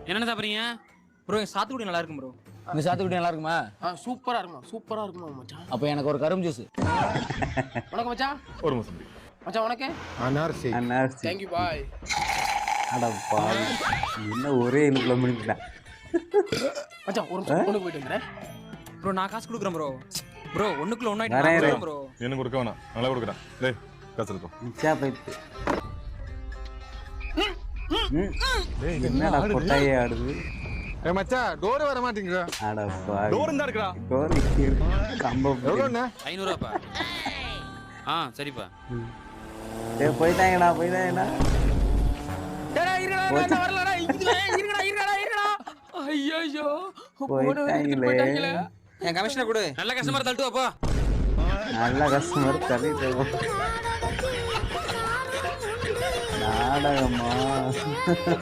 என்னென்ன சாப்பிட்றீங்க ப்ரோ சாத்துக்குடி நல்லா இருக்கும் ப்ரோ. இந்த சாத்துக்குடி நல்லா இருக்குமா? சூப்பரா இருக்குமா, சூப்பரா இருக்குமா மச்சான். அப்போ எனக்கு ஒரு கரும்பு ஜூஸ். உனக்கு மச்சான்? ஒரு முசம்பி. மச்சான் உனக்கு? அனார்சி. Thank you பாய். அட பாவி, என்ன ஒரே இனுக்குள்ள முடிஞ்சிட்டேன். மச்சான் ஒரு நிமிஷம் பொண்ணுக்கு போயிட்டு வந்துறேன். ப்ரோ நான் காசு கொடுக்குறேன் ப்ரோ. ப்ரோ ஒண்ணுக்குள்ள வரேன் ஒன்னாயிட்டு ப்ரோ. எனக்கு கொடுக்க வேணாம், நல்லா கொடுக்குறேன். டேய் காசு எடுத்து. மிச்சா போயிட்டு என்னடா கொட்டாயே ஆடுது. மச்சான் டோர் வர மாட்டேங்குதா? அட பாவி, டோர் இருந்தா இருக்குடா. டோர் கம்பம் எவ்வளோண்ணே? 500 சரிப்பா. டேய் போயிட்டாங்கடா. டேய் இருடா வரலடா. இருடா. ஐயோ போயிட்டாங்களே. என் கமிஷனை கொடு. நல்ல கஸ்டமர் தள்ளிட்டு வாப்பா. நல்ல கஸ்டமர் தள்ளிட்டு நாடகமா